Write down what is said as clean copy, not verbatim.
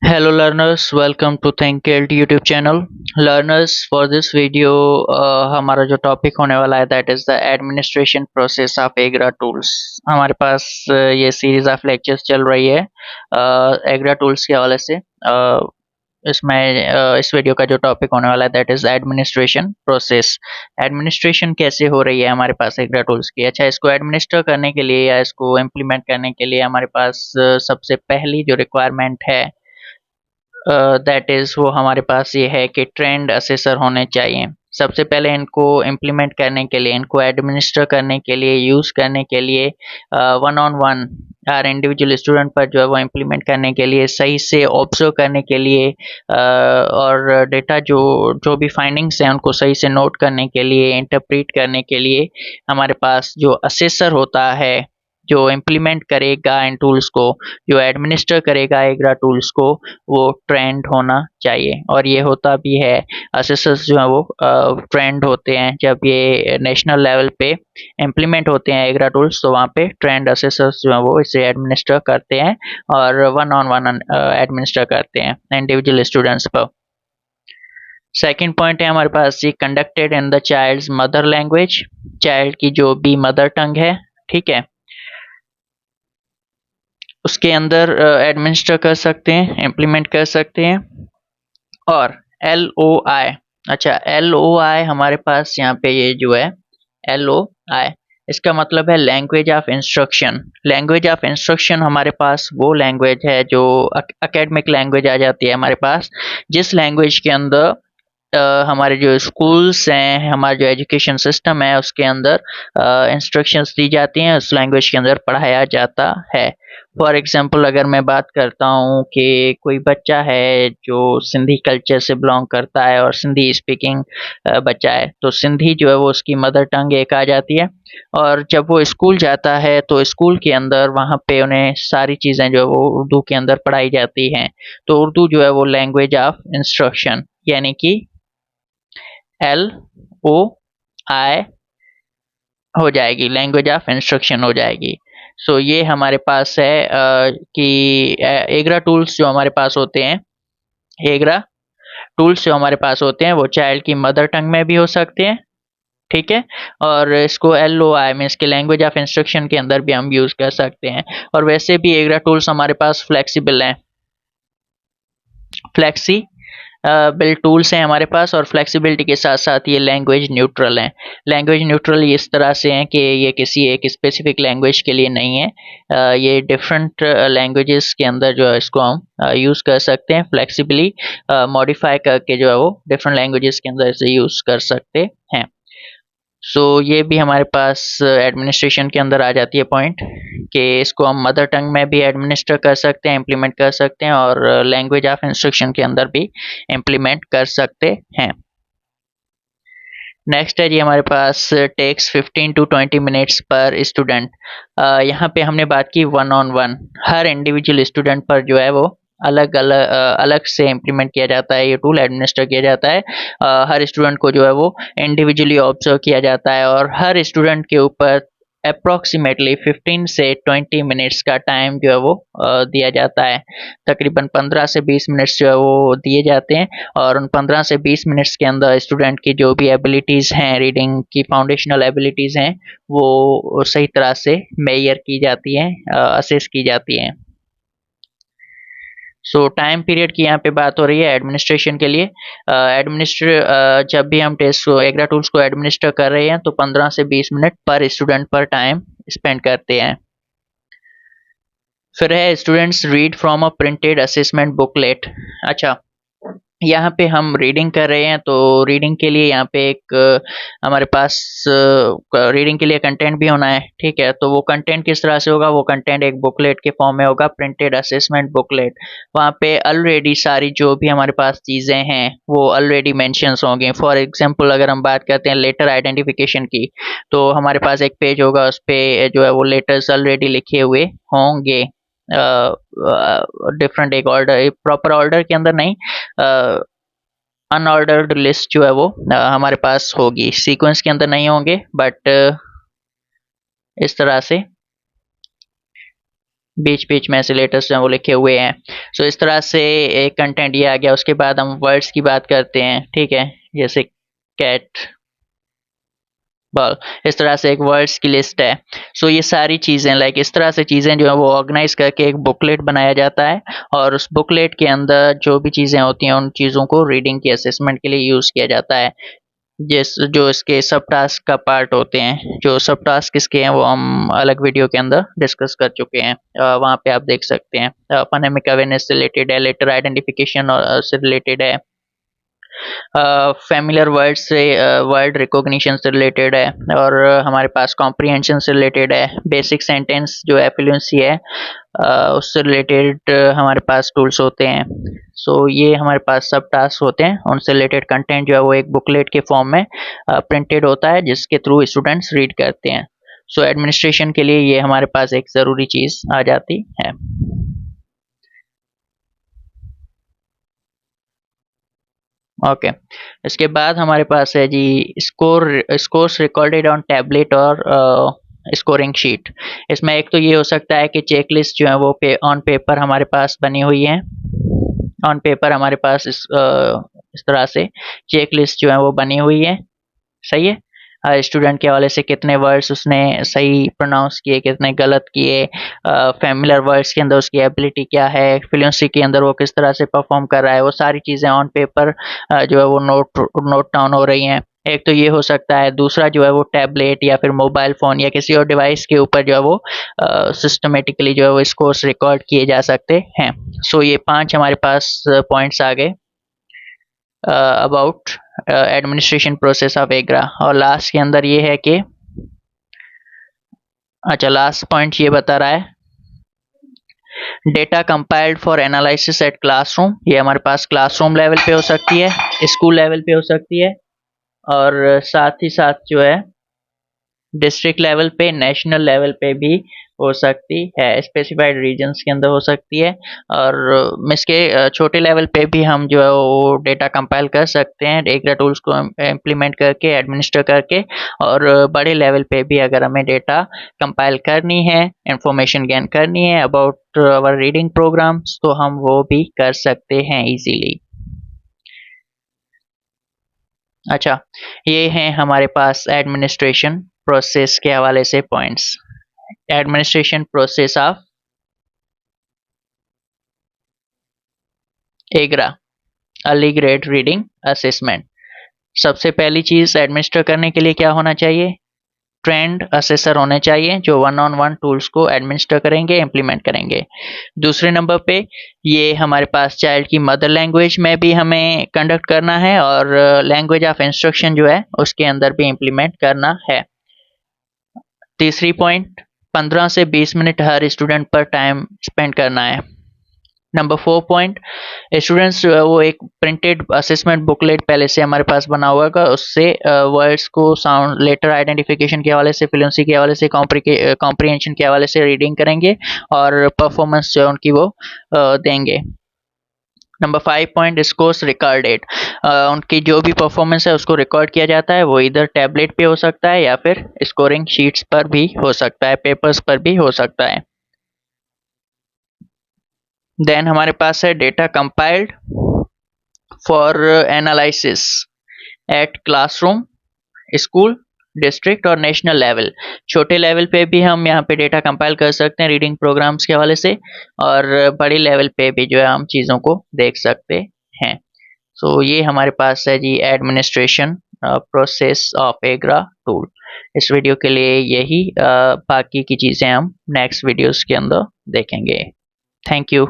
Hello learners, welcome to ThinkGuild YouTube channel. Learners, for this video हमारा जो topic होने वाला है that is the administration process of EGRA tools. हमारे पास ये सीरीज ऑफ लेक्चर्स चल रही है एग्रा टूल्स के हवाले से। इसमें इस वीडियो का जो टॉपिक होने वाला है that is administration process. Administration कैसे हो रही है हमारे पास एग्रा टूल्स की। अच्छा, इसको एडमिनिस्टर करने के लिए या इसको इम्प्लीमेंट करने के लिए हमारे पास सबसे पहली जो रिक्वायरमेंट है दैट इज़ वो हमारे पास ये है कि ट्रेंड असेसर होने चाहिए। सबसे पहले इनको इम्प्लीमेंट करने के लिए, इनको एडमिनिस्टर करने के लिए, यूज़ करने के लिए one on one her individual student पर जो है वो इम्प्लीमेंट करने के लिए, सही से ऑब्जर्व करने के लिए और डेटा जो जो भी फाइंडिंग्स हैं उनको सही से नोट करने के लिए, इंटरप्रेट करने के लिए हमारे पास जो असेसर होता है, जो इम्प्लीमेंट करेगा इन टूल्स को, जो एडमिनिस्टर करेगा एग्रा टूल्स को, वो ट्रेंड होना चाहिए। और ये होता भी है। असेसर्स जो है वो ट्रेंड होते हैं। जब ये नेशनल लेवल पे इम्प्लीमेंट होते हैं एग्रा टूल्स तो वहाँ पे ट्रेंड असेसर्स जो है वो इसे एडमिनिस्टर करते हैं और वन ऑन वन एडमिनिस्टर करते हैं इंडिविजुअल स्टूडेंट्स पर। सेकेंड पॉइंट है हमारे पास ये conducted in the child's mother language. Child की जो भी मदर टंग है, ठीक है, उसके अंदर एडमिनिस्टर कर सकते हैं, इम्प्लीमेंट कर सकते हैं। और एल ओ आई, अच्छा एल ओ आई हमारे पास यहाँ पे ये जो है एल ओ आई, इसका मतलब है language of instruction. Language of instruction हमारे पास वो लैंग्वेज है जो एकेडमिक लैंग्वेज आ जाती है हमारे पास, जिस लैंग्वेज के अंदर हमारे जो स्कूल्स हैं, हमारा जो एजुकेशन सिस्टम है उसके अंदर इंस्ट्रक्शंस दी जाती हैं, उस लैंग्वेज के अंदर पढ़ाया जाता है। फॉर एग्जांपल अगर मैं बात करता हूँ कि कोई बच्चा है जो सिंधी कल्चर से बिलोंग करता है और सिंधी स्पीकिंग बच्चा है, तो सिंधी जो है वो उसकी मदर टंग एक आ जाती है। और जब वो स्कूल जाता है तो स्कूल के अंदर वहाँ पे उन्हें सारी चीज़ें जो है वो उर्दू के अंदर पढ़ाई जाती हैं। तो उर्दू जो है वो लैंग्वेज ऑफ इंस्ट्रक्शन यानी कि एल ओ आई हो जाएगी, लैंग्वेज ऑफ इंस्ट्रक्शन हो जाएगी। सो ये हमारे पास है कि एग्रा टूल्स जो हमारे पास होते हैं, एग्रा टूल्स जो हमारे पास होते हैं वो चाइल्ड की मदर टंग में भी हो सकते हैं, ठीक है। और इसको एल ओ आई में इसके लैंग्वेज ऑफ इंस्ट्रक्शन के अंदर भी हम यूज़ कर सकते हैं। और वैसे भी एग्रा टूल्स हमारे पास फ्लेक्सिबल हैं, फ्लेक्सी बिल्ड टूल्स हैं हमारे पास, और फ्लेक्सिबिलिटी के साथ साथ ये लैंग्वेज न्यूट्रल हैं। लैंग्वेज न्यूट्रल इस तरह से हैं कि ये किसी एक स्पेसिफिक लैंग्वेज के लिए नहीं है, ये डिफरेंट लैंग्वेजेस के अंदर जो है इसको हम यूज़ कर सकते हैं, फ्लेक्सिबली मॉडिफाई करके जो है वो डिफरेंट लैंग्वेजेस के अंदर इसे यूज़ कर सकते हैं। सो ये भी हमारे पास एडमिनिस्ट्रेशन के अंदर आ जाती है पॉइंट कि इसको हम मदर टंग में भी एडमिनिस्टर कर सकते हैं, इम्प्लीमेंट कर सकते हैं, और लैंग्वेज ऑफ इंस्ट्रक्शन के अंदर भी इम्प्लीमेंट कर सकते हैं। नेक्स्ट है जी हमारे पास टेक्स 15 टू 20 मिनट्स पर स्टूडेंट। यहाँ पे हमने बात की one on one, her individual student पर जो है वो अलग अलग अलग से इम्प्लीमेंट किया जाता है, ये टूल एडमिनिस्टर किया जाता है। हर स्टूडेंट को जो है वो इंडिविजुअली ऑब्जर्व किया जाता है और हर स्टूडेंट के ऊपर अप्रॉक्सीमेटली 15 से 20 मिनट्स का टाइम जो है वो दिया जाता है। तकरीबन 15 से 20 मिनट्स जो है वो दिए जाते हैं, और उन 15 से 20 मिनट्स के अंदर स्टूडेंट की जो भी एबिलिटीज़ हैं, रीडिंग की फाउंडेशनल एबिलिटीज़ हैं, वो सही तरह से मेजर की जाती हैं, असेस की जाती हैं। सो टाइम पीरियड की यहाँ पे बात हो रही है एडमिनिस्ट्रेशन के लिए। एडमिनिस्ट्र जब भी हम टेस्ट को एग्रा टूल्स को एडमिनिस्टर कर रहे हैं तो 15 से 20 मिनट पर स्टूडेंट पर टाइम स्पेंड करते हैं। फिर है students read from a printed assessment booklet. अच्छा, यहाँ पे हम रीडिंग कर रहे हैं तो रीडिंग के लिए यहाँ पे एक हमारे पास रीडिंग के लिए कंटेंट भी होना है, ठीक है। तो वो कंटेंट किस तरह से होगा, वो कंटेंट एक बुकलेट के फॉर्म में होगा, प्रिंटेड असेसमेंट बुकलेट। वहाँ पे ऑलरेडी सारी जो भी हमारे पास चीज़ें हैं वो ऑलरेडी मेंशंस होंगे। फॉर एग्जांपल अगर हम बात करते हैं लेटर आइडेंटिफिकेशन की, तो हमारे पास एक पेज होगा, उस पे जो है वो लेटर्स ऑलरेडी लिखे हुए होंगे, डिफरेंट एक ऑर्डर, प्रॉपर ऑर्डर के अंदर नहीं, अनऑर्डर्ड लिस्ट जो है वो हमारे पास होगी, सीक्वेंस के अंदर नहीं होंगे, बट इस तरह से बीच बीच में ऐसे लेटर्स जो हैं वो लिखे हुए हैं। सो इस तरह से एक कंटेंट ये आ गया। उसके बाद हम वर्ड्स की बात करते हैं, ठीक है, जैसे कैट, बॉल, इस तरह से एक वर्ड्स की लिस्ट है। सो ये सारी चीज़ें लाइक इस तरह से चीज़ें जो है वो ऑर्गेनाइज करके एक बुकलेट बनाया जाता है, और उस बुकलेट के अंदर जो भी चीज़ें होती हैं उन चीज़ों को रीडिंग की असेसमेंट के लिए यूज़ किया जाता है। जिस जो इसके सब टास्क का पार्ट होते हैं, जो सब टास्क इसके हैं वो हम अलग वीडियो के अंदर डिस्कस कर चुके हैं। वहाँ पे आप देख सकते हैं। फोनेमिक अवेयरनेस से रिलेटेड है, लेटर आइडेंटिफिकेशन और से रिलेटेड है, फैमिलियर वर्ड से वर्ड रिकॉग्निशन से रिलेटेड है, और हमारे पास कॉम्प्रिहेंशन से रिलेटेड है, बेसिक सेंटेंस जो है फ्लुएंसी है उससे रिलेटेड हमारे पास टूल्स होते हैं। सो ये हमारे पास सब टास्क होते हैं, उनसे रिलेटेड कंटेंट जो है वो एक बुकलेट के फॉर्म में प्रिंटेड होता है, जिसके थ्रू स्टूडेंट्स रीड करते हैं। सो एडमिनिस्ट्रेशन के लिए ये हमारे पास एक ज़रूरी चीज़ आ जाती है। ओके, इसके बाद हमारे पास है जी स्कोर्स रिकॉर्डेड ऑन टैबलेट और स्कोरिंग शीट। इसमें एक तो ये हो सकता है कि चेक लिस्ट जो है वो ऑन पेपर हमारे पास बनी हुई है। ऑन पेपर हमारे पास इस तरह से चेक लिस्ट जो है वो बनी हुई है, सही है। हर स्टूडेंट के हवाले से कितने वर्ड्स उसने सही प्रोनाउंस किए, कितने गलत किए, फैमिलियर वर्ड्स के अंदर उसकी एबिलिटी क्या है, फ्लुएंसी के अंदर वो किस तरह से परफॉर्म कर रहा है, वो सारी चीज़ें ऑन पेपर जो है वो नोट डाउन हो रही हैं। एक तो ये हो सकता है, दूसरा जो है वो टैबलेट या फिर मोबाइल फ़ोन या किसी और डिवाइस के ऊपर जो है वो सिस्टमेटिकली जो है वो स्कोर्स रिकॉर्ड किए जा सकते हैं। सो ये 5 हमारे पास पॉइंट्स आ गए अबाउट एडमिनिस्ट्रेशन प्रोसेस ऑफ एग्रा। और लास्ट के अंदर ये है कि अच्छा, लास्ट पॉइंट ये बता रहा है data compiled for analysis at classroom. ये हमारे पास क्लासरूम लेवल पे हो सकती है, स्कूल लेवल पे हो सकती है, और साथ ही साथ जो है डिस्ट्रिक्ट लेवल पे, नेशनल लेवल पे भी हो सकती है, स्पेसिफाइड रीजन्स के अंदर हो सकती है। और इसके छोटे लेवल पे भी हम जो है वो डेटा कंपाइल कर सकते हैं एग्रा टूल्स को इम्प्लीमेंट करके, एडमिनिस्टर करके। और बड़े लेवल पे भी अगर हमें डेटा कंपाइल करनी है, इंफॉर्मेशन गेन करनी है अबाउट आवर रीडिंग प्रोग्राम्स, तो हम वो भी कर सकते हैं इजीली। अच्छा, ये हैं हमारे पास एडमिनिस्ट्रेशन प्रोसेस के हवाले से points. Administration process of EGRA, early grade reading assessment. सबसे पहली चीज़ एडमिनिस्टर करने के लिए क्या होना चाहिए? ट्रेंड असेसर होने चाहिए जो वन ऑन वन टूल्स को एडमिनिस्टर करेंगे, इम्प्लीमेंट करेंगे। दूसरे नंबर पे ये हमारे पास चाइल्ड की मदर लैंग्वेज में भी हमें कंडक्ट करना है, और लैंग्वेज ऑफ इंस्ट्रक्शन जो है उसके अंदर भी इम्प्लीमेंट करना है। तीसरी पॉइंट, 15 से 20 मिनट हर स्टूडेंट पर टाइम स्पेंड करना है। नंबर 4 पॉइंट, स्टूडेंट्स जो है वो एक प्रिंटेड असेसमेंट बुकलेट पहले से हमारे पास बना हुआ होगा, उससे वर्ड्स को साउंड, लेटर आइडेंटिफिकेशन के हवाले से, फ्लुएंसी के हवाले से, कॉम्प्रिहेंशन के हवाले से रीडिंग करेंगे, और परफॉर्मेंस जो है उनकी वो देंगे। Number 5 point, scores recorded. उनकी जो भी परफॉर्मेंस है उसको रिकॉर्ड किया जाता है, वो इधर टैबलेट पे हो सकता है या फिर स्कोरिंग शीट्स पर भी हो सकता है, पेपर्स पर भी हो सकता है। देन हमारे पास है data compiled for analysis at classroom, school, district और नेशनल लेवल। छोटे लेवल पे भी हम यहाँ पे डेटा कंपाइल कर सकते हैं रीडिंग प्रोग्राम्स के हवाले से, और बड़ी लेवल पे भी जो है हम चीज़ों को देख सकते हैं। सो ये हमारे पास है जी एडमिनिस्ट्रेशन प्रोसेस ऑफ एग्रा टूल। इस वीडियो के लिए यही, बाकी की चीज़ें हम नेक्स्ट वीडियोस के अंदर देखेंगे। Thank you.